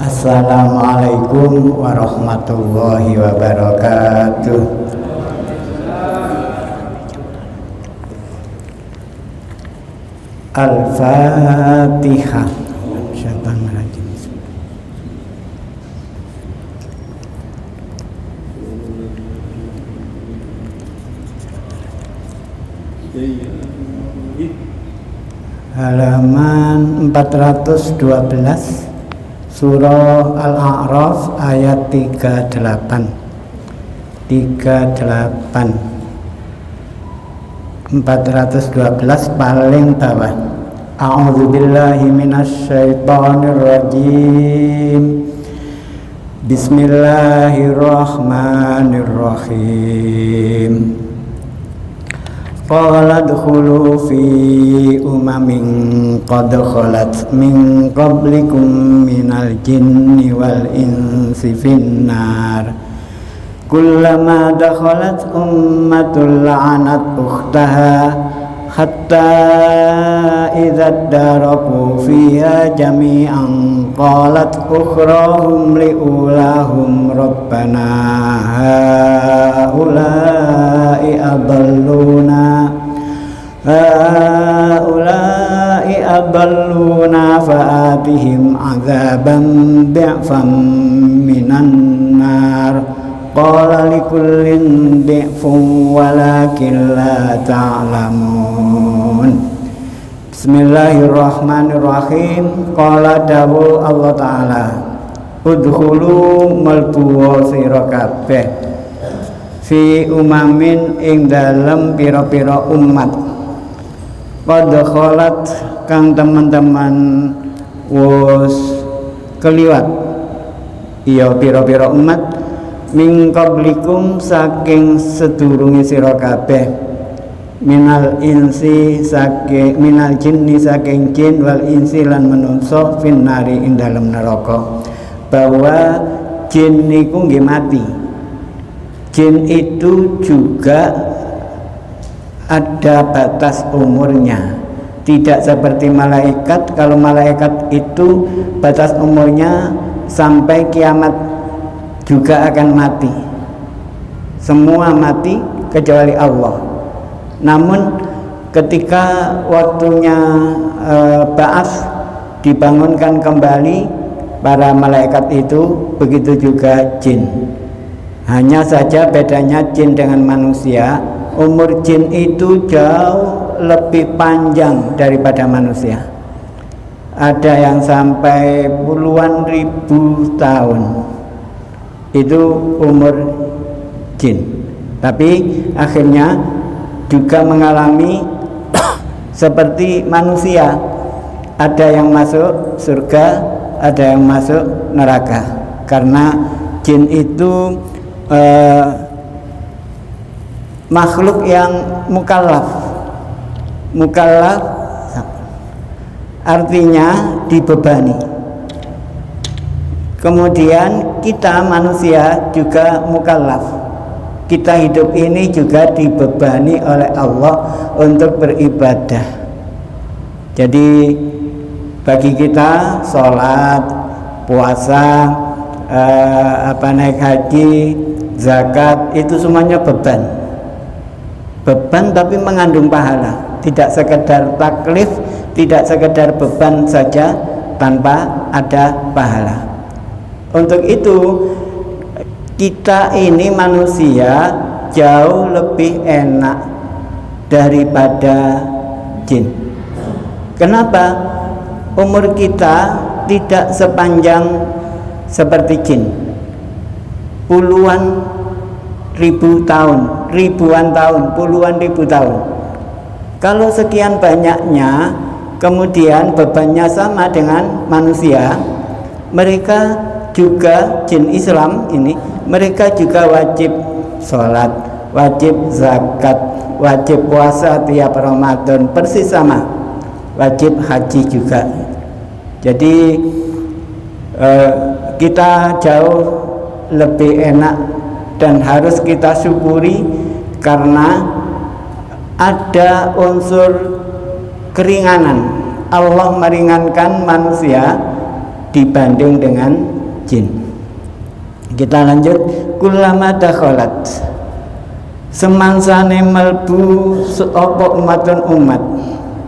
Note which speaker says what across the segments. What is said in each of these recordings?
Speaker 1: Assalamualaikum warahmatullahi wabarakatuh. Al-Fatihah. Syaitanirrajim. Halaman 412 Surah Al-A'raf ayat 38 412 paling bawah. A'udzubillahi minasyaitonirrajim. Bismillahirrahmanirrahim. Qala dkhulu fi umamin qad khalat min qablikum minal jinni wal insi finnar kullama dakhalat ummatul la'anat ukhtaha hatta idza daraku fiha jami'an qalat ukhrahum liulahum rabbana haula'i adalluna fa'atihim azaban bi'fan minan nar qala likullin di'fun walakin la ta'lamun. Bismillahirrahmanirrahim. Qala dawu Allah Ta'ala, udkhulu malbu sira kabeh fi umamin ing dalem pira-pira umat qad khalat kang teman-teman wis keliwat iya pira-pira umat min qablikum saking sedurunge sira kabeh minal insi saking minal jinni saking jin wal insi lan manungsa finnari ing dalem neraka, bahwa jin niku nggih mati. Jin itu juga ada batas umurnya, tidak seperti malaikat. Kalau malaikat itu batas umurnya sampai kiamat juga akan mati, semua mati kecuali Allah. Namun ketika waktunya ba'ats, dibangunkan kembali para malaikat itu, begitu juga jin. Hanya saja bedanya jin dengan manusia, umur jin itu jauh lebih panjang daripada manusia. Ada yang sampai puluhan ribu tahun itu umur jin, tapi akhirnya juga mengalami seperti manusia, ada yang masuk surga, ada yang masuk neraka, karena jin itu makhluk yang mukallaf artinya dibebani. Kemudian kita manusia juga mukallaf, kita hidup ini juga dibebani oleh Allah untuk beribadah. Jadi bagi kita sholat, puasa, naik haji, zakat, itu semuanya beban tapi mengandung pahala, tidak sekedar taklif, tidak sekedar beban saja tanpa ada pahala. Untuk itu kita ini manusia jauh lebih enak daripada jin. Kenapa? Umur kita tidak sepanjang seperti jin, puluhan ribu tahun, ribuan tahun, puluhan ribu tahun. Kalau sekian banyaknya, kemudian bebannya sama dengan manusia, mereka juga, jin Islam ini, mereka juga wajib sholat, wajib zakat, wajib puasa tiap Ramadan, persis sama, wajib haji juga. Jadi kita jauh lebih enak dan harus kita syukuri karena ada unsur keringanan. Allah meringankan manusia dibanding dengan jin. Kita lanjut. Kullama dakhalat, semangsane melbu apa umatun umat,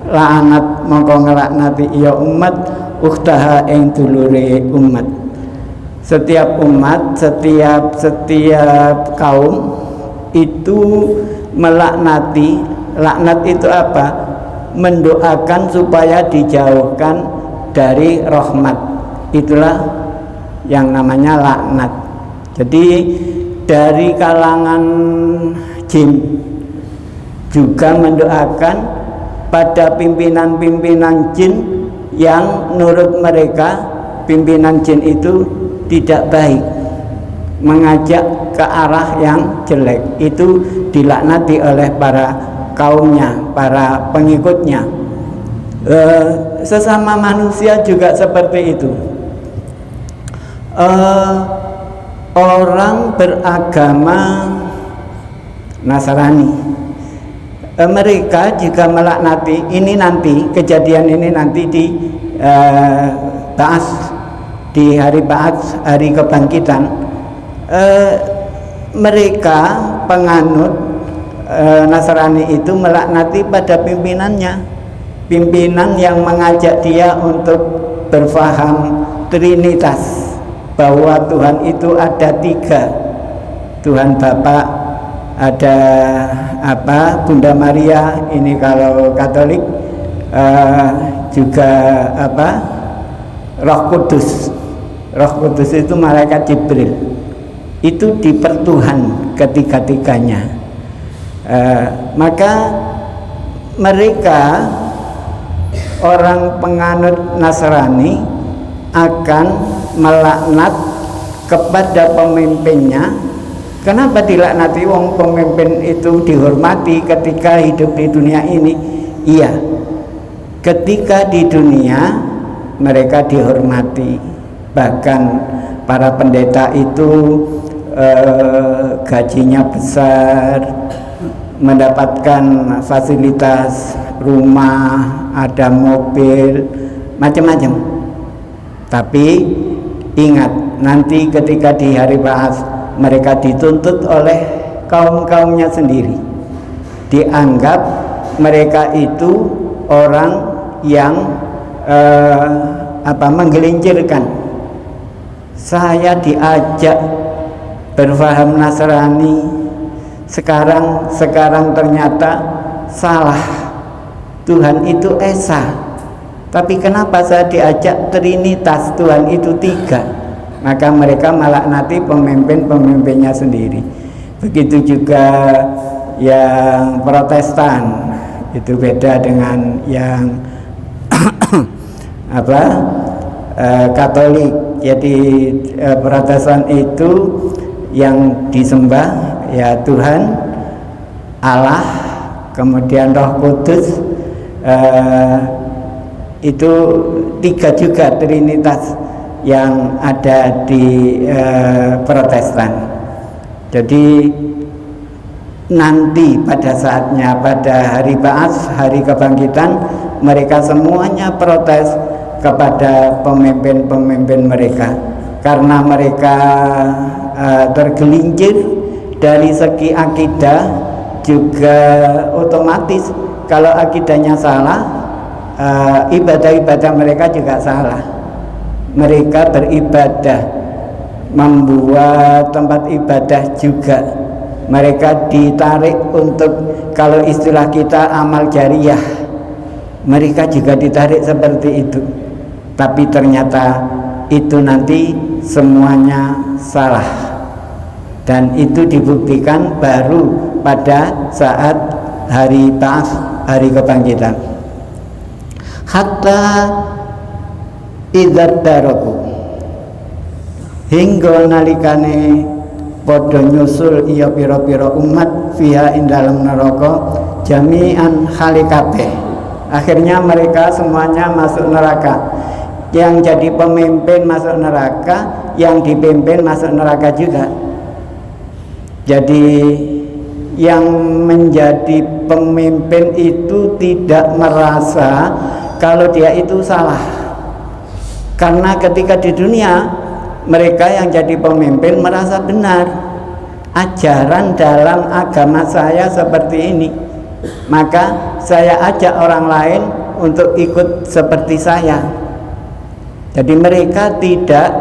Speaker 1: la'anat mongko nglaknati ya umat ukhtaha ing dulure umat. Setiap umat, setiap kaum itu melaknati. Laknat itu apa? Mendoakan supaya dijauhkan dari rahmat. Itulah yang namanya laknat. Jadi dari kalangan jin juga mendoakan pada pimpinan-pimpinan jin yang menurut mereka pimpinan jin itu tidak baik, mengajak ke arah yang jelek. Itu dilaknati oleh para kaumnya, para pengikutnya. Sesama manusia juga seperti itu. Orang beragama Nasrani, mereka juga melaknati. Ini nanti kejadian ini nanti di Ba'ats, di hari Ba'ats, hari kebangkitan. Mereka penganut Nasrani itu melaknati pada pimpinannya, pimpinan yang mengajak dia untuk berfaham Trinitas, bahwa Tuhan itu ada 3, Tuhan Bapa, ada Bunda Maria, ini kalau Katolik, juga Roh Kudus. Roh Kudus itu malaikat Jibril, itu dipertuhan ketiga-tiganya. Maka mereka orang penganut Nasrani akan melaknat kepada pemimpinnya. Kenapa dilaknati? Wong pemimpin itu dihormati ketika hidup di dunia ini. Iya, ketika di dunia mereka dihormati, bahkan para pendeta itu gajinya besar, mendapatkan fasilitas rumah, ada mobil, macam-macam. Tapi ingat, nanti ketika di hari Ba'ats mereka dituntut oleh kaum-kaumnya sendiri. Dianggap mereka itu orang yang menggelincirkan. Saya diajak berfaham Nasrani, sekarang ternyata salah. Tuhan itu esa. Tapi kenapa saya diajak Trinitas, Tuhan itu 3? Maka mereka melaknati pemimpin-pemimpinnya sendiri. Begitu juga yang Protestan, itu beda dengan yang Katolik. Jadi Protestan itu yang disembah ya Tuhan, Allah, kemudian Roh Kudus, itu 3 juga Trinitas yang ada di Protestan. Jadi nanti pada saatnya, pada hari Ba'ats, hari kebangkitan, mereka semuanya protes kepada pemimpin-pemimpin mereka karena mereka tergelincir dari segi akidah. Juga otomatis kalau akidahnya salah, ibadah-ibadah mereka juga salah. Mereka beribadah, membuat tempat ibadah juga. Mereka ditarik untuk, kalau istilah kita, amal jariyah. Mereka juga ditarik seperti itu. Tapi ternyata itu nanti semuanya salah. Dan itu dibuktikan baru pada saat hari Ba'ats, hari kebangkitan. Hatta idzat daraku, hingga nalikane padha nyusul iya pira-pira umat fiha ing dalem neraka jami'an halikate. Akhirnya mereka semuanya masuk neraka. Yang jadi pemimpin masuk neraka, yang dipimpin masuk neraka juga. Jadi yang menjadi pemimpin itu tidak merasa kalau dia itu salah. Karena ketika di dunia mereka yang jadi pemimpin merasa benar ajaran dalam agama saya seperti ini, maka saya ajak orang lain untuk ikut seperti saya. Jadi mereka tidak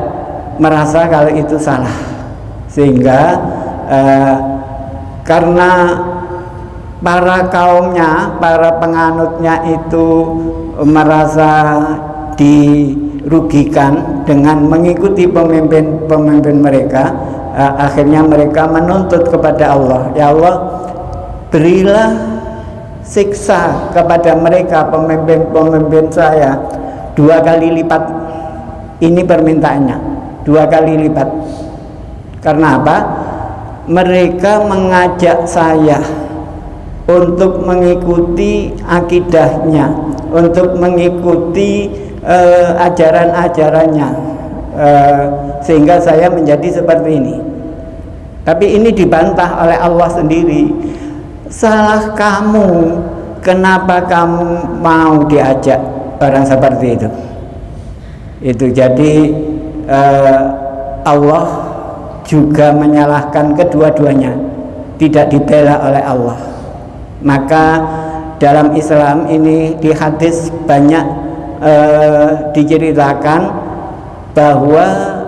Speaker 1: merasa kalau itu salah, sehingga karena para kaumnya, para penganutnya itu merasa dirugikan dengan mengikuti pemimpin mereka, akhirnya mereka menuntut kepada Allah, ya Allah, berilah siksa kepada mereka pemimpin saya 2 kali lipat. Ini permintaannya 2 kali lipat. Karena apa? Mereka mengajak saya untuk mengikuti akidahnya, untuk mengikuti ajaran-ajarannya, sehingga saya menjadi seperti ini. Tapi ini dibantah oleh Allah sendiri. Salah kamu, kenapa kamu mau diajak orang seperti itu? Itu jadi Allah juga menyalahkan kedua-duanya, tidak dibela oleh Allah. Maka dalam Islam ini di hadis banyak diceritakan bahwa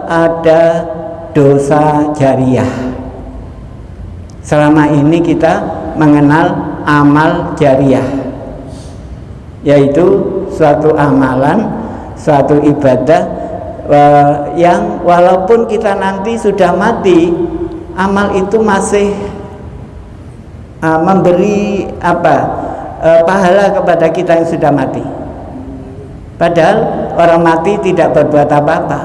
Speaker 1: ada dosa jariah. Selama ini kita mengenal amal jariah, yaitu suatu amalan, suatu ibadah yang walaupun kita nanti sudah mati, amal itu masih memberi pahala kepada kita yang sudah mati. Padahal orang mati tidak berbuat apa-apa.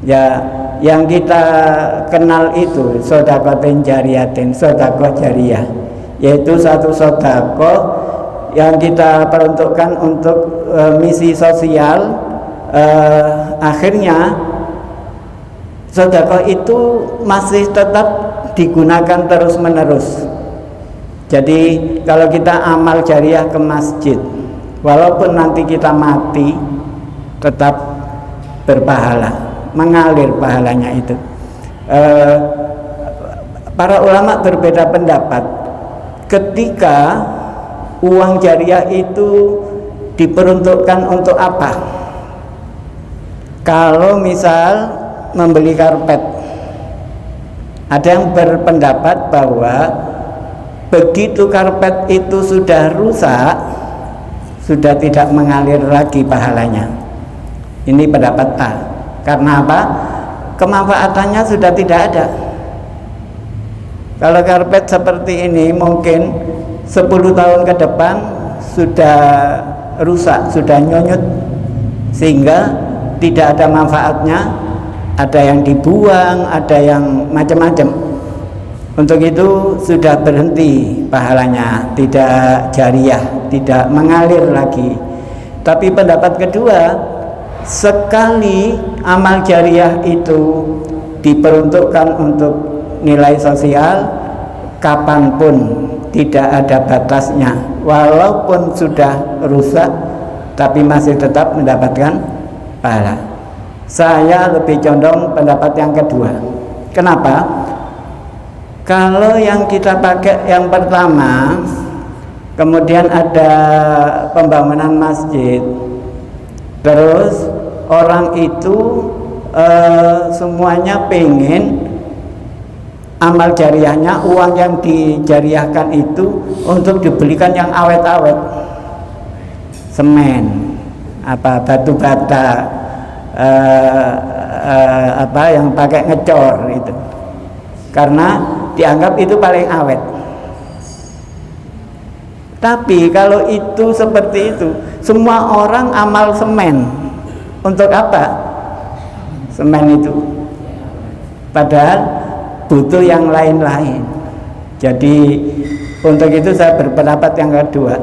Speaker 1: Ya, yang kita kenal itu sodakotin jariyatin, sodakoh jariah, yaitu satu sodakoh yang kita peruntukkan untuk misi sosial. Akhirnya sedekah itu masih tetap digunakan terus menerus. Jadi kalau kita amal jariah ke masjid, walaupun nanti kita mati, tetap berpahala, mengalir pahalanya itu. Para ulama berbeda pendapat ketika uang jariah itu diperuntukkan untuk apa. Kalau misal membeli karpet, ada yang berpendapat bahwa begitu karpet itu sudah rusak, sudah tidak mengalir lagi pahalanya. Ini pendapat A. Karena apa? Kemanfaatannya sudah tidak ada. Kalau karpet seperti ini mungkin 10 tahun ke depan sudah rusak, sudah nyonyot, sehingga tidak ada manfaatnya, ada yang dibuang, ada yang macam-macam. Untuk itu sudah berhenti pahalanya, tidak jariah, tidak mengalir lagi. Tapi pendapat kedua, sekali amal jariah itu diperuntukkan untuk nilai sosial, kapanpun, tidak ada batasnya, walaupun sudah rusak tapi masih tetap mendapatkan pahala. Saya lebih condong pendapat yang kedua. Kenapa? Kalau yang kita pakai yang pertama, kemudian ada pembangunan masjid, terus orang itu semuanya pengen amal jariahnya, uang yang dijariahkan itu untuk dibelikan yang awet-awet, semen, batu bata, yang pakai ngecor itu, karena dianggap itu paling awet. Tapi kalau itu seperti itu, semua orang amal semen, untuk apa semen itu? Padahal butuh yang lain-lain. Jadi untuk itu saya berpendapat yang kedua,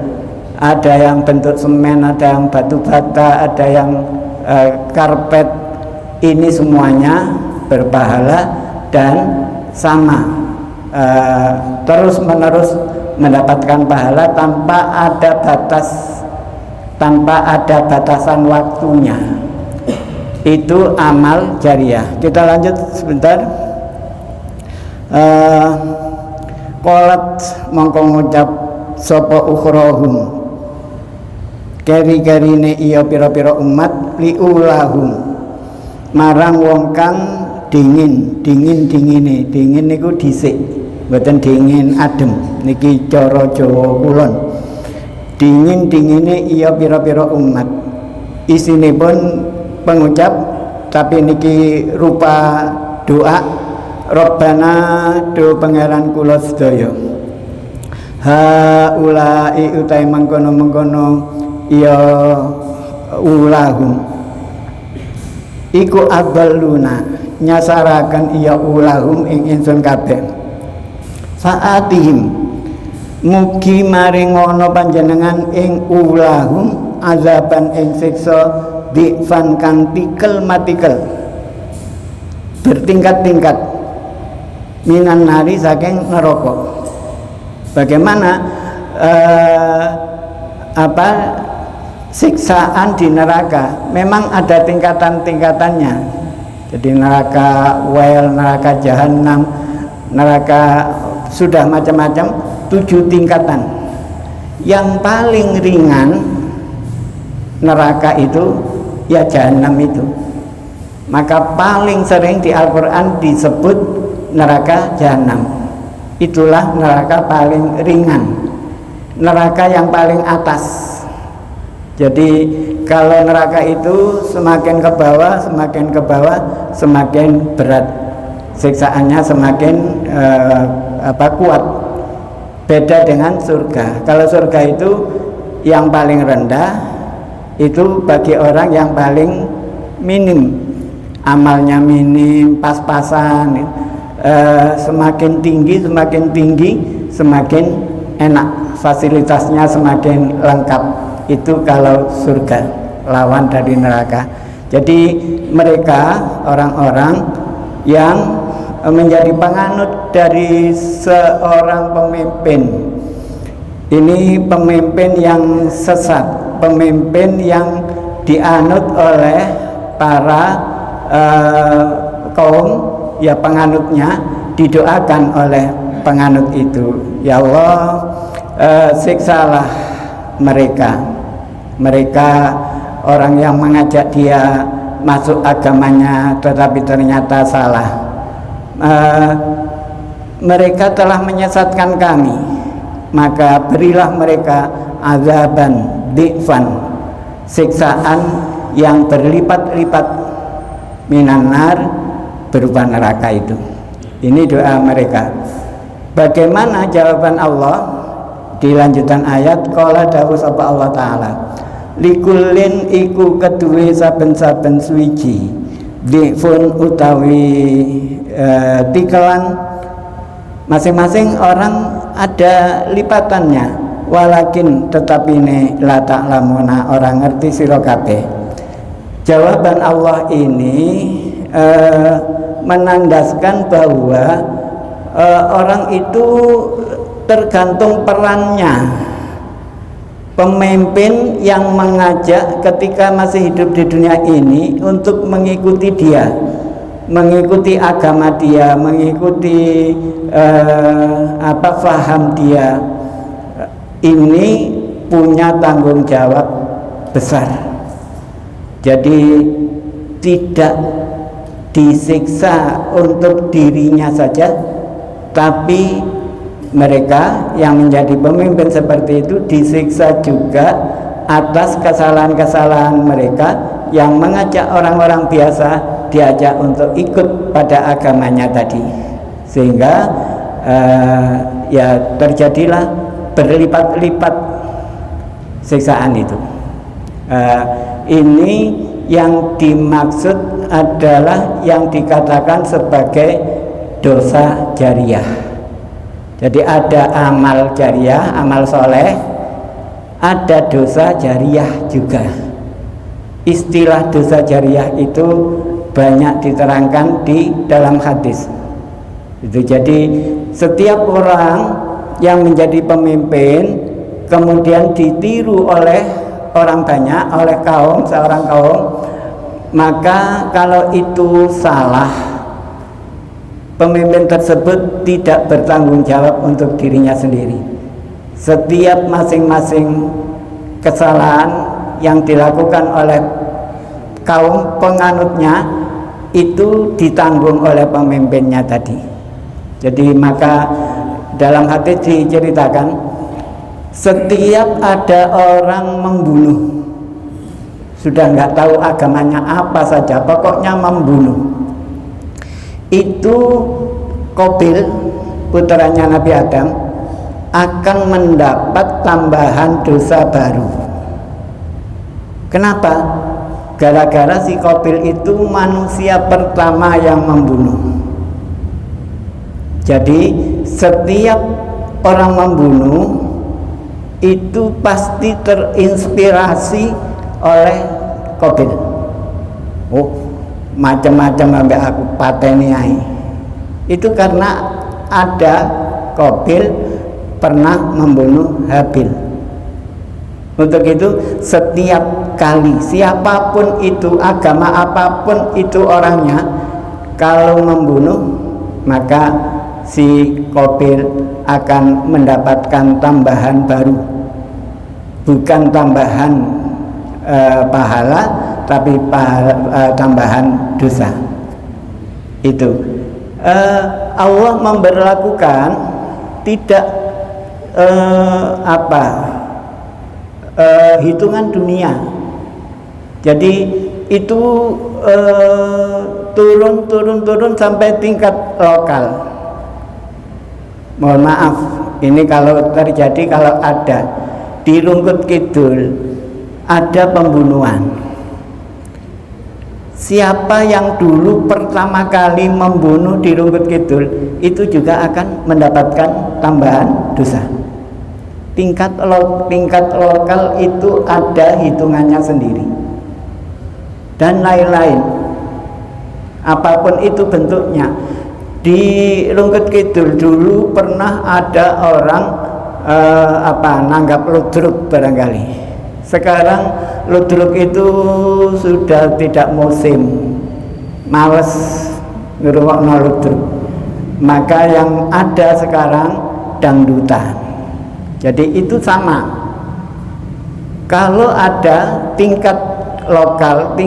Speaker 1: ada yang bentuk semen, ada yang batu bata, ada yang karpet. Ini semuanya berpahala dan sama, terus menerus mendapatkan pahala tanpa ada batas, tanpa ada batasan waktunya. Itu amal jariah. Kita lanjut sebentar. Qalat mongko ngucap sapa ukhrahum keri-kerine iya pira-pira umat liulahum marang wong kang dingin niku dhisik, mboten dingin adem niki cara Jawa kulon. Dingine iya pira-pira umat, isinipun pengucap tapi niki rupa doa. Rabbana do pangeran kula sedaya haulai utai mengkono ya ulahum iku adalluna nyasaraken ya ulahum ing ingsun kabeh faatihim mugi maringono panjenengan ing ulahum azaban ing siksa difan kang tikel bertingkat-tingkat minan nari saking neraka. Bagaimana siksaan di neraka? Memang ada tingkatan-tingkatannya. Jadi neraka wel, neraka jahanam, neraka sudah macam-macam, 7 tingkatan. Yang paling ringan neraka itu ya jahanam itu. Maka paling sering di Al-Qur'an disebut neraka jahanam. Itulah neraka paling ringan, neraka yang paling atas. Jadi kalau neraka itu semakin ke bawah semakin berat siksaannya, semakin kuat. Beda dengan surga. Kalau surga itu yang paling rendah itu bagi orang yang paling minim, amalnya minim, pas-pasan. Semakin tinggi semakin enak, fasilitasnya semakin lengkap. Itu kalau surga, lawan dari neraka. Jadi mereka orang-orang yang menjadi penganut dari seorang pemimpin. Ini pemimpin yang sesat, pemimpin yang dianut oleh para kaum, ya penganutnya, didoakan oleh penganut itu, ya Allah siksalah mereka orang yang mengajak dia masuk agamanya tetapi ternyata salah. Mereka telah menyesatkan kami, maka berilah mereka azaban di'fan, siksaan yang berlipat-lipat minan nar, berupa neraka itu. Ini doa mereka. Bagaimana jawaban Allah di lanjutan ayat? Qala dawuh sapa Allah taala, likulin iku keduwe saben-saben suwiji difun utawi tikelan, masing-masing orang ada lipatannya, walakin tetapine la ta'lamuna, orang ngerti sira kabeh. Jawaban Allah ini menandaskan bahwa orang itu tergantung perannya. Pemimpin yang mengajak ketika masih hidup di dunia ini untuk mengikuti dia, mengikuti agama dia, mengikuti faham dia, ini punya tanggung jawab besar. Jadi tidak disiksa untuk dirinya saja, tapi mereka yang menjadi pemimpin seperti itu disiksa juga atas kesalahan-kesalahan mereka yang mengajak orang-orang biasa diajak untuk ikut pada agamanya tadi, sehingga ya terjadilah berlipat-lipat siksaan itu. Ini yang dimaksud adalah yang dikatakan sebagai dosa jariah. Jadi ada amal jariah, amal soleh, ada dosa jariah juga. Istilah dosa jariah itu banyak diterangkan di dalam hadis. Itu jadi setiap orang yang menjadi pemimpin kemudian ditiru oleh orang banyak, oleh kaum, seorang kaum, maka kalau itu salah, pemimpin tersebut tidak bertanggung jawab untuk dirinya sendiri. Setiap masing-masing kesalahan yang dilakukan oleh kaum penganutnya itu ditanggung oleh pemimpinnya tadi. Jadi maka dalam hadis diceritakan, setiap ada orang membunuh, sudah nggak tahu agamanya apa saja, pokoknya membunuh, itu Qabil putranya Nabi Adam akan mendapat tambahan dosa baru. Kenapa? Gara-gara si Qabil itu manusia pertama yang membunuh. Jadi setiap orang membunuh itu pasti terinspirasi oleh Qabil. Oh, macam-macam sampai aku pateni ai. Itu karena ada Qabil pernah membunuh Habil. Untuk itu setiap kali siapapun itu, agama apapun itu orangnya, kalau membunuh maka si Qabil akan mendapatkan tambahan baru, bukan tambahan pahala, tapi tambahan dosa. Itu Allah memberlakukan tidak hitungan dunia. Jadi itu turun sampai tingkat lokal. Mohon maaf, ini kalau terjadi, kalau ada di Rungkut Kidul ada pembunuhan, siapa yang dulu pertama kali membunuh di Rungkut Kidul itu juga akan mendapatkan tambahan dosa. Tingkat lokal itu ada hitungannya sendiri, dan lain-lain, apapun itu bentuknya. Di Rungkut Kidul dulu pernah ada orang nanggap ludruk barangkali. Sekarang ludruk itu sudah tidak musim, males ngerungokno ludruk. Maka yang ada sekarang dangdutan. Jadi itu sama. Kalau ada tingkat lokal,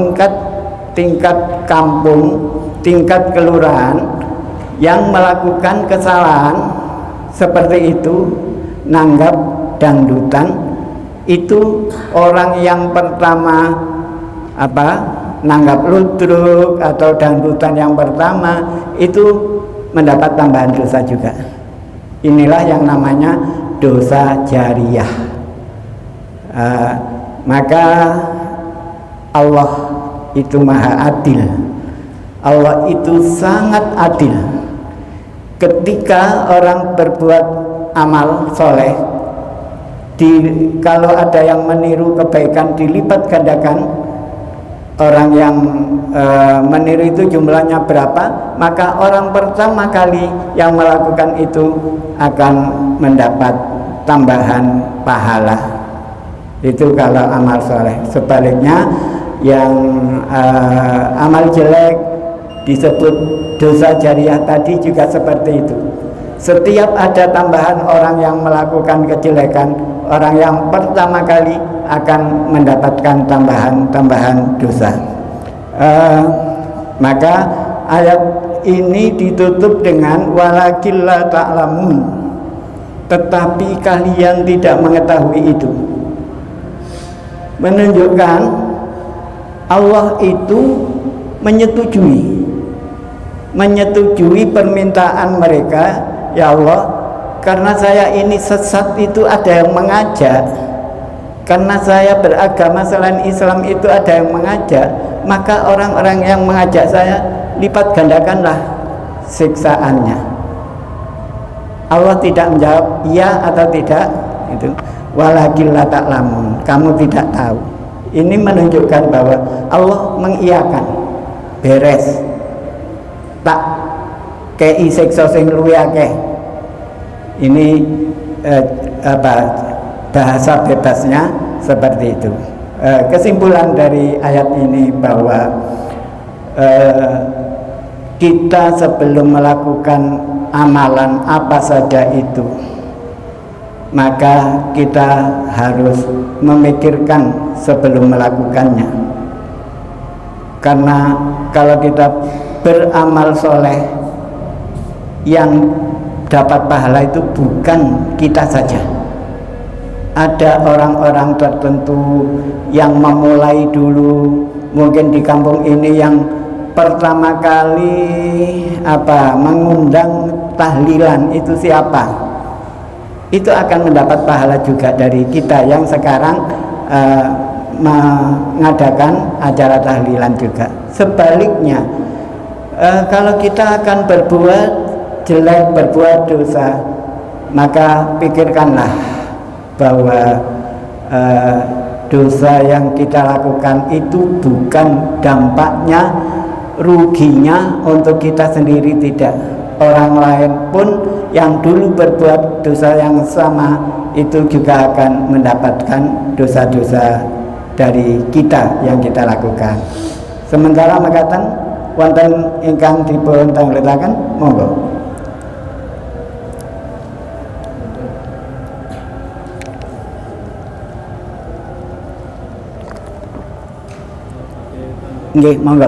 Speaker 1: tingkat kampung, tingkat kelurahan yang melakukan kesalahan seperti itu, nanggap dangdutan, itu orang yang pertama nanggap ludruk atau dangdutan yang pertama itu mendapat tambahan dosa juga. Inilah yang namanya dosa jariyah. Maka Allah itu maha adil. Allah itu sangat adil. Ketika orang berbuat amal soleh, kalau ada yang meniru kebaikan dilipat gandakan. Orang yang meniru itu jumlahnya berapa, maka orang pertama kali yang melakukan itu akan mendapat tambahan pahala. Itu kalau amal soleh. Sebaliknya yang amal jelek disebut dosa jariyah tadi juga seperti itu. Setiap ada tambahan orang yang melakukan kejelekan, orang yang pertama kali akan mendapatkan tambahan dosa. Maka ayat ini ditutup dengan walakin la ta'lamun, tetapi kalian tidak mengetahui itu. Menunjukkan Allah itu menyetujui permintaan mereka. Ya Allah, karena saya ini sesat itu ada yang mengajak, karena saya beragama selain Islam itu ada yang mengajak, maka orang-orang yang mengajak saya lipat gandakanlah siksaannya. Allah tidak menjawab iya atau tidak, itu walakin la ta'lamun, kamu tidak tahu. Ini menunjukkan bahwa Allah mengiyakan, beres, tak kei siksa sing luwih akeh. Ini bahasa bebasnya seperti itu. Kesimpulan dari ayat ini bahwa kita sebelum melakukan amalan apa saja itu, maka kita harus memikirkan sebelum melakukannya. Karena kalau kita beramal soleh, yang dapat pahala itu bukan kita saja. Ada orang-orang tertentu yang memulai dulu, mungkin di kampung ini yang pertama kali mengundang tahlilan itu siapa? Itu akan mendapat pahala juga dari kita yang sekarang mengadakan acara tahlilan juga. Sebaliknya, kalau kita akan berbuat jelek, berbuat dosa, maka pikirkanlah bahwa dosa yang kita lakukan itu bukan dampaknya, ruginya untuk kita sendiri, tidak. Orang lain pun yang dulu berbuat dosa yang sama itu juga akan mendapatkan dosa-dosa dari kita yang kita lakukan. Sementara mekaten wonten ingkang dipun tangletaken, monggo. Nggih, monggo.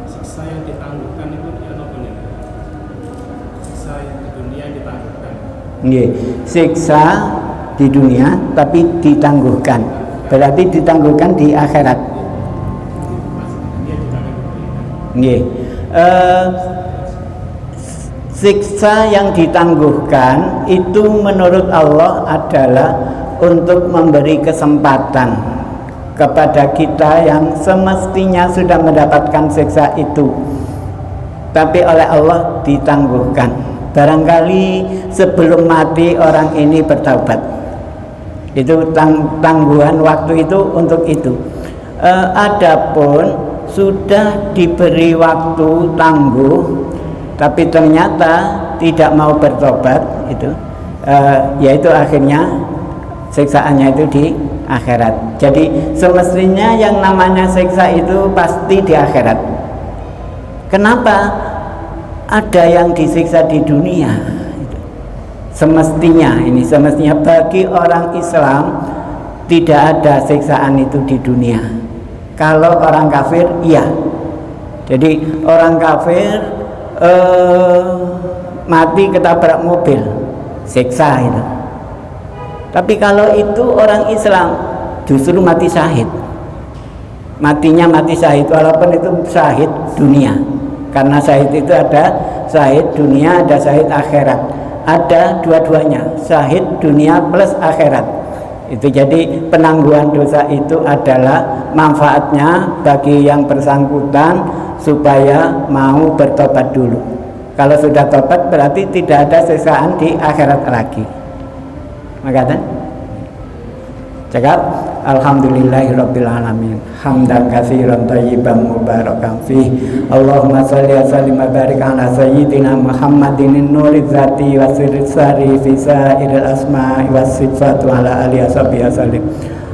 Speaker 2: Siksa yang ditangguhkan itu apa nih? Siksa yang di dunia ditangguhkan.
Speaker 1: Nggih, siksa di dunia tapi ditangguhkan. Berarti ditangguhkan di akhirat. Nggih. Siksa yang ditangguhkan itu menurut Allah adalah untuk memberi kesempatan kepada kita yang semestinya sudah mendapatkan siksa itu, tapi oleh Allah ditangguhkan. Barangkali sebelum mati orang ini bertaubat, itu tangguhan waktu itu untuk itu. Adapun sudah diberi waktu tangguh tapi ternyata tidak mau bertobat, itu yaitu akhirnya siksaannya itu di akhirat. Jadi semestinya yang namanya siksa itu pasti di akhirat. Kenapa ada yang disiksa di dunia? Semestinya bagi orang Islam tidak ada siksaan itu di dunia. Kalau orang kafir iya. Jadi orang kafir mati ketabrak mobil, siksa itu. Tapi kalau itu orang Islam justru mati syahid. Matinya mati syahid, walaupun itu syahid dunia. Karena syahid itu ada syahid dunia, ada syahid akhirat. Ada dua-duanya, syahid dunia plus akhirat. Itu jadi penangguhan dosa itu adalah manfaatnya bagi yang bersangkutan supaya mau bertobat dulu. Kalau sudah tobat berarti tidak ada siksaan di akhirat lagi. Maka cakap alhamdulillahirabbil alamin hamdan katsiran thayyiban mubarakan fih. Allahumma shalli wa sallim wa barik ala sayyidina Muhammadin nuriz zati wa sirris sari fi sa'iril asma'i was sifat wa ala alihi wasallim.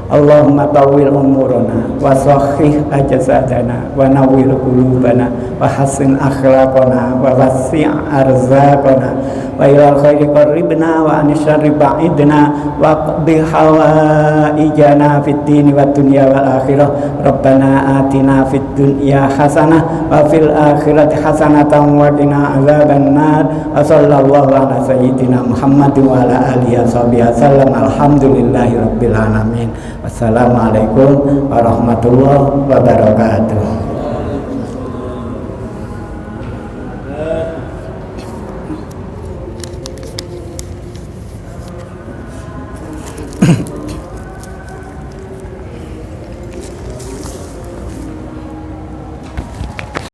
Speaker 1: Allahumma tawwil umurana wa sahhih ajsadana wa nawwir qulubana wa hassin akhlaqana wa wasi' arzaqana wa ilal khairi qarribna wa anis syarri ba'idna wa qdi hawaijana fid dini wad dunya wal akhirah. Rabbana atina fid dunya hasanah wa fil akhirati hasanatan wa qina azaban nar. Wa sallallahu ala sayyidina Muhammadin wa ala alihi wasallam. Alhamdulillahirabbil alamin. Wassalamualaikum warahmatullahi wabarakatuh.